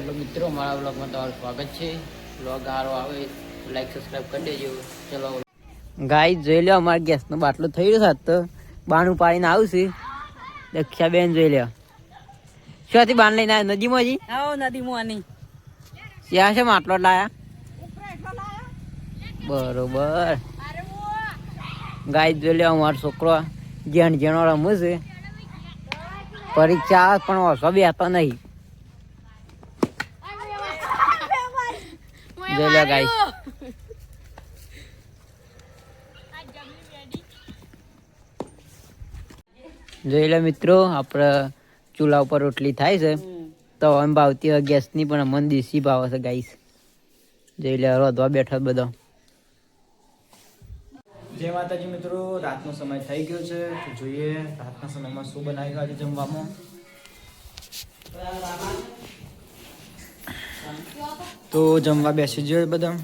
Hello મિત્રો, મારા વ્લોગમાં તમારું સ્વાગત છે. વ્લોગ સારો આવે લાઈક સબસ્ક્રાઈબ કરી દેજો. ચલો ગાઈ જોઈ લો, અમારા ગેસનો બાટલો થઈ રહ્યો સાત તો બાનું પાડીને આવશે. દક્ષા બેન જોઈ લો શોથી બાન લઈને આવ્યા નદીમાં જી. આવો નદીમાં ની ત્યાં છે માટલો લાયા બરોબર. ગાય જોઈ લો, અમારો છોકરો જેણ જેણો રમું છે. પરીક્ષા આવે પણ ઓછો બેસતો નહીં. જોઈ લો ગાય, જોઈ લો મિત્રો, આપણે ચૂલા ઉપર રોટલી થાય છે તો આમ ભાવતી હોય ગેસની, પણ અમને દેશી ભાવે છે ગાઈસ. જોઈ લો રોધવા બેઠો બધો. જય માતાજી મિત્રો, રાતનો સમય થઈ ગયો છે તો જોઈએ રાતના સમયમાં શું બનાવ્યું આજે જમવામાં. તો જમવા બેસી જોઈએ બધા.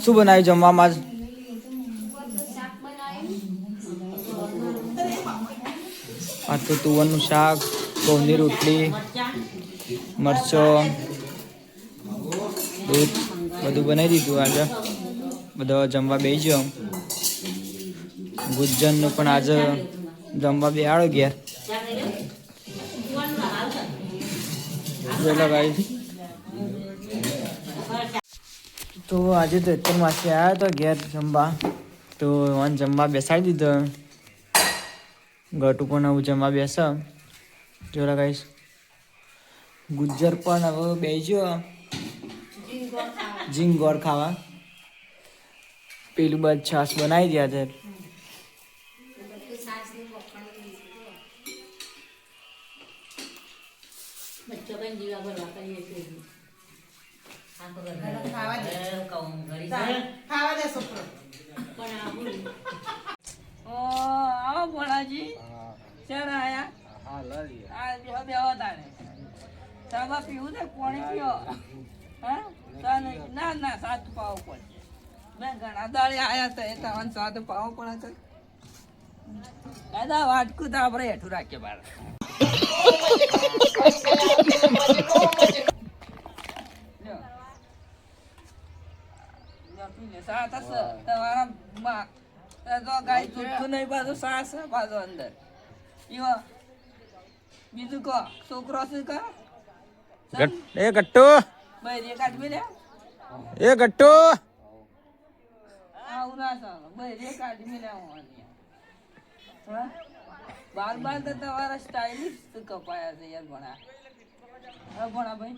શું બનાવ્યું જમવામાં આજ? આ તો તુવરનું શાક, ઘઉંની રોટલી, મરચો, દૂધ બધું બનાવી દીધું. આજે બધો જમવા બેસી ગયો. ગુજ્જનનું પણ આજે જમવા બે આડો ઘેર. ચલો ગાઈસ, તો આજે તો અત્યાર માસી આવ્યા હતા ઘેર જમવા, તો મને જમવા બેસાડી દીધો. ગટુ પણ હું જમવા બેસા. જોડા ગાઈસ, ગુજ્જર પણ હવે બેસ્યો ઝીંગોર ખાવા. પેલું બાદ છાશ બનાવી દ્યા છે. આવો ભોળાજી ચાલ આયા બેહો તાણે સાબા પીવું છે પાણી પીઓ. હા ના ના સાત પાવો પડશે. મેં ઘણા દાડે આયા હતા એ તમને સાત પાવો પડે છે. દાદા વાટકું તો આપણે હેઠું રાખીએ બાર. સાત હશે તમારા તો ગાય છૂટતું નહીં પાછું સાસ પાછો અંદર. બીજું કહો છોકરો શું કહો એ ગટ્ટુ, ભાઈ એક આદમી ને એ ગટ્ટુ, આવું ના ચાલો ભાઈ એક આદમી ને બાર બાર તો તમારા સ્ટાઇલિશ કપાયા છે યાર. ભણા હા ભણા ભાઈ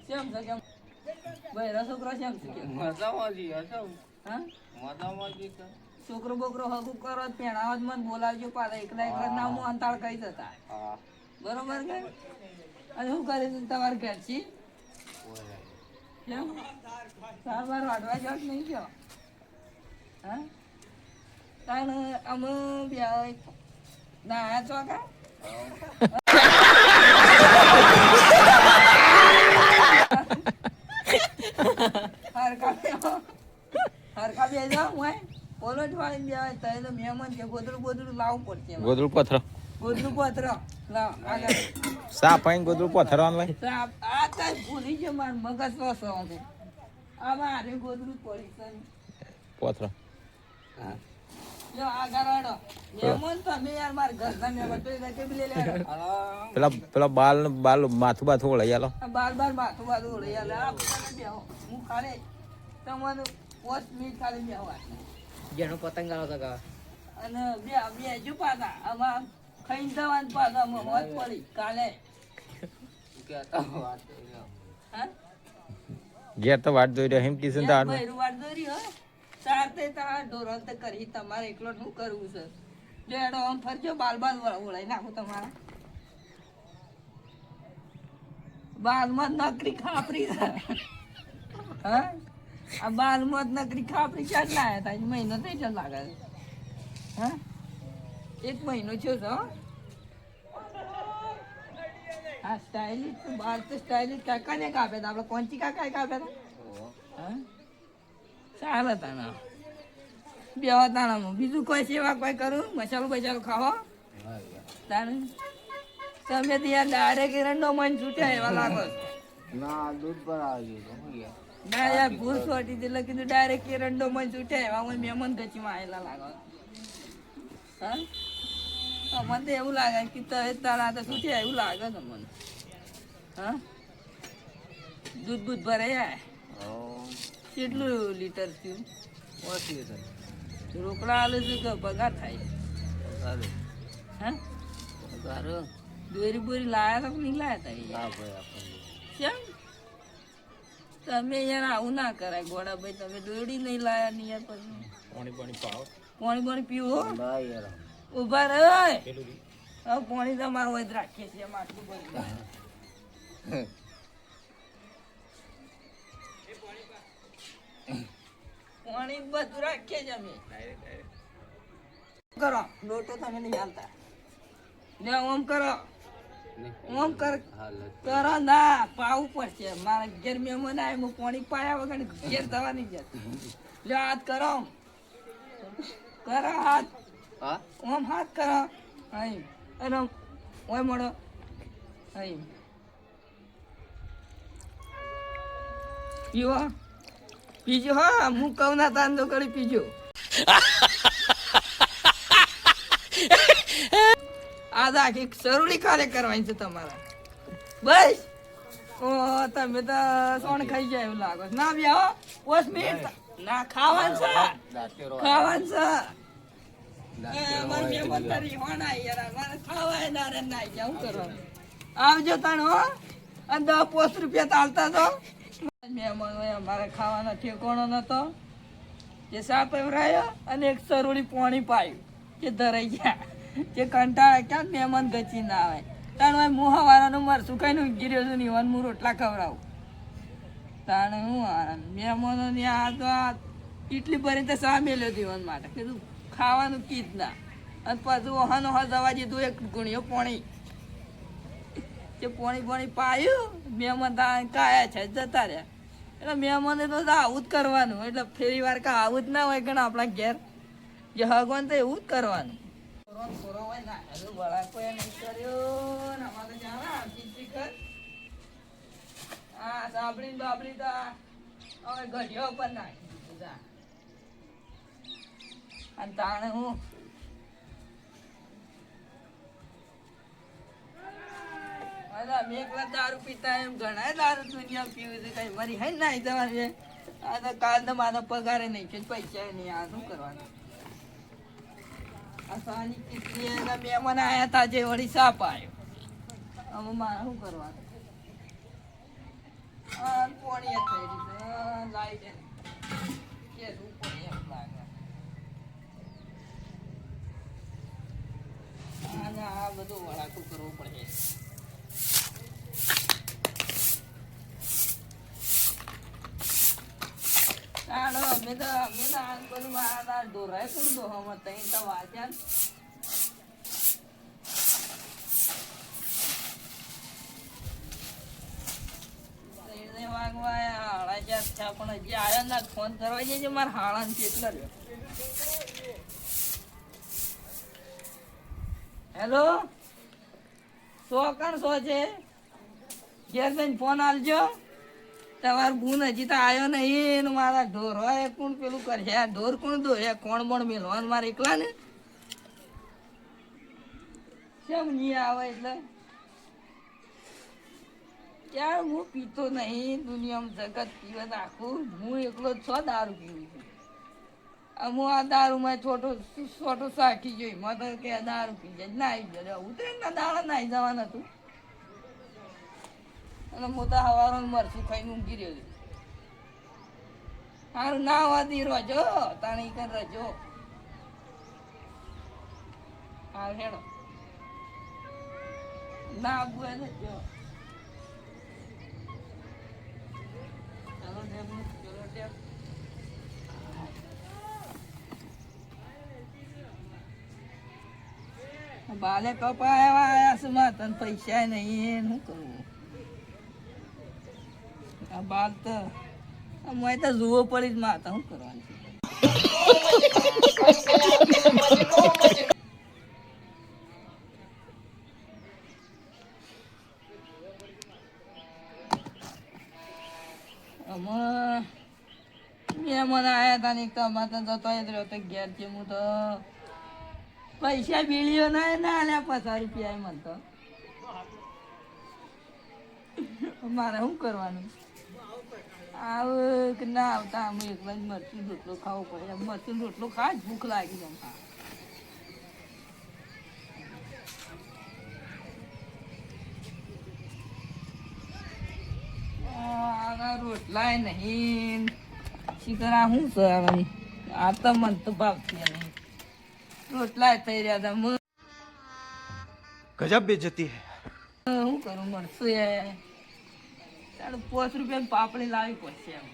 કેમ છે કેમ ભાઈ છોકરો કેમ છે છોકરો બોકરો હગું કરો પેણાવ જ મને બોલાવજો પાછા. એકલા એકલા ના હું અંતાળ કઈ જતા બરોબર કે. અને શું કરે છે તમારે ઘર છે સાર બાર વાટવા જાવ નહીં ગયો. હા તાણ અમે બે ના ચોકા હરકા બે જાવ હું બોલો જ વાળી બે તો મહેમાન છે. ગોદડું બોદડું લાવવું પડશે. ગોદડું પથરો, ગોદડું પત્ર લાવ આગળ સાપ આઈને ગોદડું પથરવાનું લઈ. આ તો ભૂલી ગયો માર મગજ વસો છે. આ મારે ગોદડું પડી છે પથરો. જો આગળ આડો મહેમાન તમે યાર માર ઘરના મહેમાન તો એટલે કેમ લે લે પેલા બાલ બાલ માથું બાથું ઓળાઈ આલો. બાર બાર માથું બાથું ઓળે યાર. આ બેહો હું ખાલી તમને 5 મિનિટ ખાલી બેહો જેનો પતંગ ગાળો તો ગાવા અને બે જો પાછા આમાં ખાઈને જવાનું પાછા મોત પડી કાલે. હા ઘેર તો વાટ જોઈ રહ્યો હિમતી છે તાર ભૈરું વાટ દોરી હો ચાર તે તાર ઢોરણ તે કરી તમારે એકલો શું કરવું છે. જો એડો આમ ફરજો બાલ બાલ ઓળાઈ નાખું તમારા બાલમાં નકરી ખાપરી છે. હા આ બાલમાં નકરી ખાપરી ક્યાં લાયા હતા મહિનો થઈ જ લાગે. હા 1 મહિનો થયો છે. આ સ્ટાઇલિશ બાર તો સ્ટાઇલિશ કાકાને કાપ્યા હતા. આપણે કોંચી કાકા કાપ્યા હતા. ચાલે તાણા બે તાણામાં બીજું કોઈ સેવા કોઈ કરું મસાલો બસાલો ખાવો તાણે તમે ત્યાં ડાયરેક્ટ એરંડો મન છૂટ્યા એવા લાગો છો. ના દૂધ પર આવી ગયું ના યાર ભૂલ છોટી એટલે કીધું ડાયરેક્ટ એરંડો મન છૂટ્યા એવા હું મહેમાન ગચીમાં આવેલા લાગો. હા તો મને તો એવું લાગે કે તારા તો છૂટ્યા એવું લાગે છે મને. હા દૂધ બૂધ ભરાય કેટલું લીટર થયું? 5 લીટર રોકડા આલે છે કે પગાર થાય? હા દોરી બોરી લાયા તો નહીં લાયા તા? કેમ તમે યાર આવું ના કરાય ગોડાભાઈ, તમે દોડી નહીં લાયા ને યાર પછી પાણી પીવો ઉભા રહે. હવે પાણી તમારું હોય રાખીએ છીએ આટલું બધું. પાણી બધું રાખીએ છીએ અમે. કરો લોટો તમે નહીં હાલતા ને ઓમ કરો ઓમ કરો ના પાવું પડશે. મારા ઘેર મહેમાન આવે હું પાણી પાયા વગર ઘેર થવા નહીં જતું. લે હાથ કરો હાથ ઓમ હાથ કરો અહીં અને ઓય મળો અહીં પીવો પીજો. હા હું કહું ના તાંદો કરી પીજો. આ આખી જરૂરી કાર્ય કરવાની છે તમારા. બસ ઓ તમે તો સોણ ખાઈ જાય એવું લાગો. ના વ્યાવો 5 મિનિટ ના ખાવાનું છે ખાવાનું છે. અમારે મહેમાન તારી હોના યાર અમારે ખાવાય ના રે ના શું કરવાનું. આવજો તાણ હો અને 10-5 રૂપિયા ચાલતા તો મહેમાન હોય અમારે ખાવાનો ઠેકોણો નતો. જે સાપ એવરાયો અને એક સરોડી પાણી પાયું કે ધરાઈ ગયા. જે કંટાળે ક્યાં મહેમાન ગચી ના આવે. તાણ મુહા વાળાનું મરસું કઈ નું ગીર્યો છું ને હું રોટલા ખવડાવું. તાણે હું મહેમાનો ને આ તો એટલી ભરી તો સા મેલ્યો દીવન માટે કીધું ખાવાનું કીધ ના. અને પાછું ઓહાનો હા દવા દીધું એક ગુણિયો પાણી. જે પાણી પાયું મહેમાન કાયા છે જતા રહ્યા. એટલે મહેમાને તો આવું જ કરવાનું. એટલે ફેરી વાર કા આવું જ ના હોય કે આપણા ઘેર જે હગવાન તો એવું જ કરવાનું. તાણે હું એકલા દારૂ પીતા એમ ઘણા દારૂ દુનિયા પીવું છે. કઈ મારી હે ના જવાની. આ તો કાલ તો મારો પગારે નહીં છે પૈસા નહીં. આ શું કરવાનું. મહેમાન આયા તા જે વળી સાપ આવ્યો. હવે મારે શું કરવાનું. પોણી થઈ રહી લાઈટ કેવું પોણી એમ લાગે. અને આ બધું વળાકું કરવું પડે. અમે તો આ બધું મારા ઢોરાય કોણ દોહમાં તઈ તો વાંચ્યા. પણ હજી આવ્યો ના ફોન કરવા જઈએ મારા હાળા કેટલા રહ્યો. હેલો સો છે ઘેર બેન ફોન આલજો. તમારો બુન હજી તો આવ્યો નહીં. મારા ઢોર હોય કોણ પેલું કરશે. આ ઢોર કોણ દો કોણ પણ મેળવાનું મારે એકલા ને કેમ નહીં આવે. એટલે યાર હું પીતો નહીં. દુનિયામાં જગત પીવે આખું. હું એકલો જ છો દારૂ પીવું છું. હું આ દારૂમાં છોટું સાખી જોઈ મને કે દારૂ પી જાય ના આવી જાય. ઉતરે ના દાડા નાઈ જવાનું હતું. અને મોટા હવારો મરચું ખાઈને ઊંઘી રહ્યો. સારું ના વાદી રજો તાણી કર રજો. હા હેડો ના આબુ જો બાલે કપાયા છે માં તને પૈસા નહીં શું કરવું. આ બાલ તો મેં તો જુઓ પડી જ માતા શું કરવાનું. હતા ને એક તો અમારે તો જતો જ રહ્યો તો ઘેર છે હું તો પૈસા બીડીઓ ના આલ્યા 50 રૂપિયા મને તો મારે શું કરવાનું આવ કે ના આવતા અમે એકલા જ મરચું રોટલો ખાવો પડે મરચું રોટલો ખા જ ભૂખ લાગી જમા રોટલા નહીં શીકરા શું કરવાની આ તો મન તો ભાવતી નહીં રોટલા થઈ રહ્યા હતા ગજબ બેજતી હે શું કરું મળશું એ ચાલો 5 રૂપિયા પાપડી લાવી પડશે એમ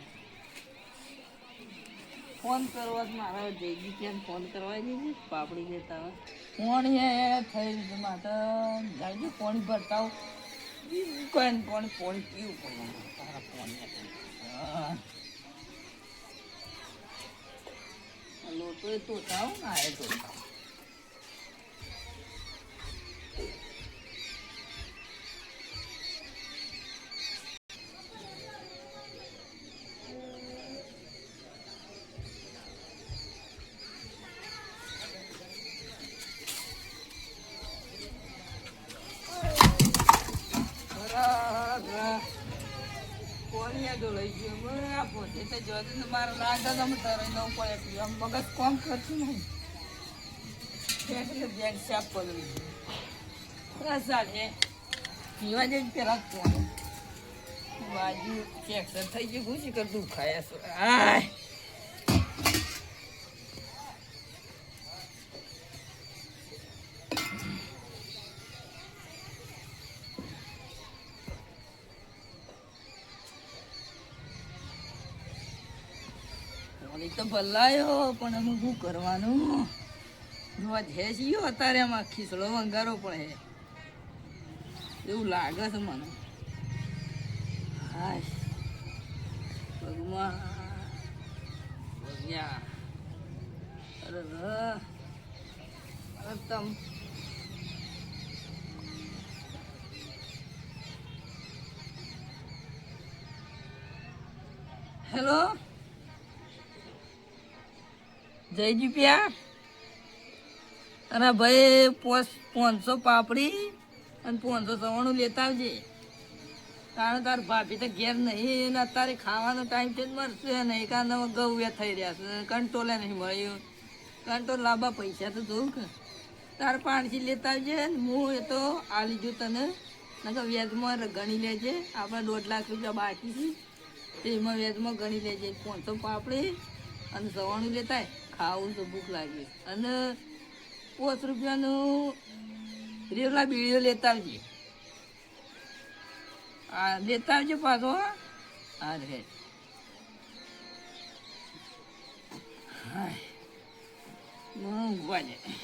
ફોન કરવા મારા જઈજી કે ફોન કરવા જઈએ પાપડી દેતા હોય ફોન એ થઈ રહ્યું મારે જાયજો પાણી ભરતા કોઈ પાણી પીવું પડે તારા ફોન લોટો એ તોતા ના એ તોતા લઈ ગયો પોતે તો જોતી મારે લાગે તમે તરે ન પડે આમ મગજ કોમ કરતું નહીં એટલે બેગ સાફ પડી ગયું સાડે પીવા જઈ પેલા કોણ બાજુ ફ્રેક્ચર થઈ ગયું ઘૂસી કર દુખાયા છે આય તો ભલાયો પણ અમે શું કરવાનું રોજ હે છીએ અત્યારે એમાં ખીસડો વંગારો પણ હે એવું લાગે છે મને હાય ભગવાન ભગ્યા અરે તમ હેલો જયજી પ્યા અરે ભાઈ 500 પાપડી અને 500 સવાણું લેતા આવજે કારણ તાર ભાભી તો ઘેર નહીં અત્યારે ખાવાનો ટાઈમ છે જ મળશે નહીં કારણ ગૌવ્યા થઈ રહ્યા છે કંટ્રોલે નહીં મળ્યું કંટ્રોલ લાંબા પૈસા તો જોઉં કે તાર પાણથી લેતા આવજે ને હું એ તો આ લીધું તને નકર વ્યાજમાં ગણી લેજે આપણે 1.5 લાખ રૂપિયા બાકી છે તેમાં વ્યાજમાં ગણી લેજે 500 પાપડી અને સવાણું લેતા ખાવું તો ભૂખ લાગી અને 5 રૂપિયાનું રેવલા બીડીઓ લેતા આવજે હા લેતા આવજે પાછો હા રે હાય ઊંઘવા જાય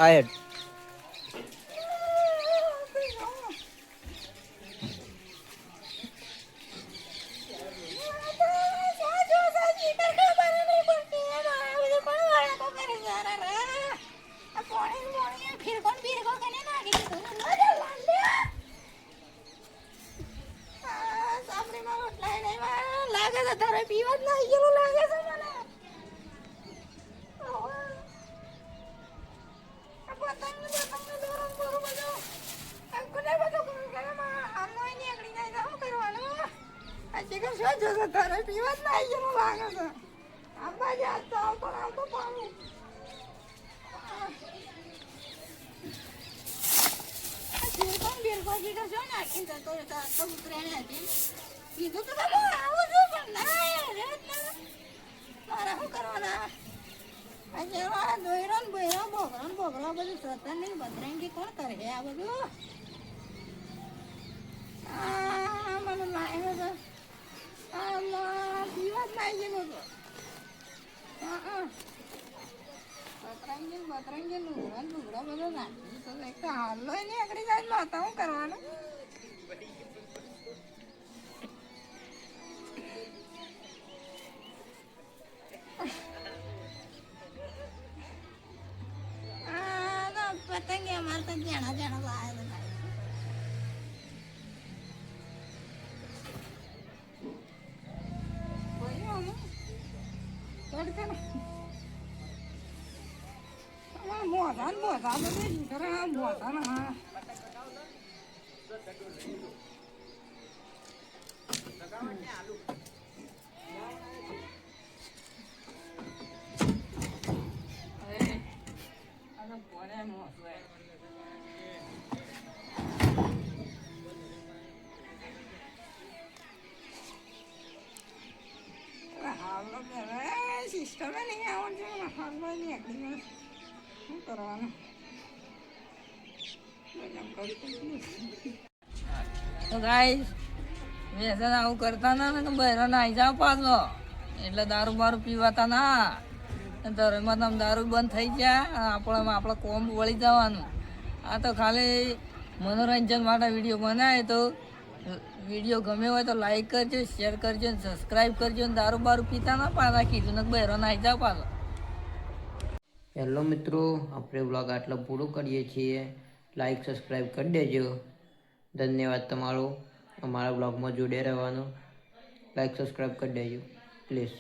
આયડ પીવા જ નહીં ગયેલું લાગે છે મને કીધું તો આવું છું પણ મારા શું કરવાના દોયરો ને બોયરો બોગરો બધું સતન નહીં બદરાંગી કોણ કરે આ બધું મને લાગે છે પીવા જ લાગી ગયેલો હતો બતરાંગી લુગડો બધો નાખી તો એક તો હાલો નહીં આગળ જાય નહોતા શું કરવાનું પતંગ અમારે તો જણા લાવે કે ને તમારે મોઢા તો નહીં કરે મોઢા ને હા સિસ્ટમ નહીં આવડશે હાલમાં નહીં એકલી શું કરવાનું તો ગાઈસ વ્યસન આવું કરતા ના કે બહેરો નાઈ જાવ પાછો એટલે દારૂ બારૂ પીવાતા ના ધરમાં તમે દારૂ બંધ થઈ ગયા આપણે કોમ વળી જવાનું આ તો ખાલી મનોરંજન માટે વિડીયો બનાવે તો વિડીયો ગમે હોય તો લાઈક કરજો શેર કરજો ને સબસ્ક્રાઈબ કરજો ને દારૂ બારૂ પીતા ના પાછા કીધું ને બહેરો નાઈ જાવ પાછો હેલો મિત્રો, આપણે વ્લોગ આટલો પૂરો કરીએ છીએ. લાઈક સબસ્ક્રાઈબ કરી દેજો. ધન્યવાદ તમારો અમારા વ્લોગમાં જોડે રહેવાનો. લાઈક સબસ્ક્રાઈબ કરી દેજો પ્લીઝ.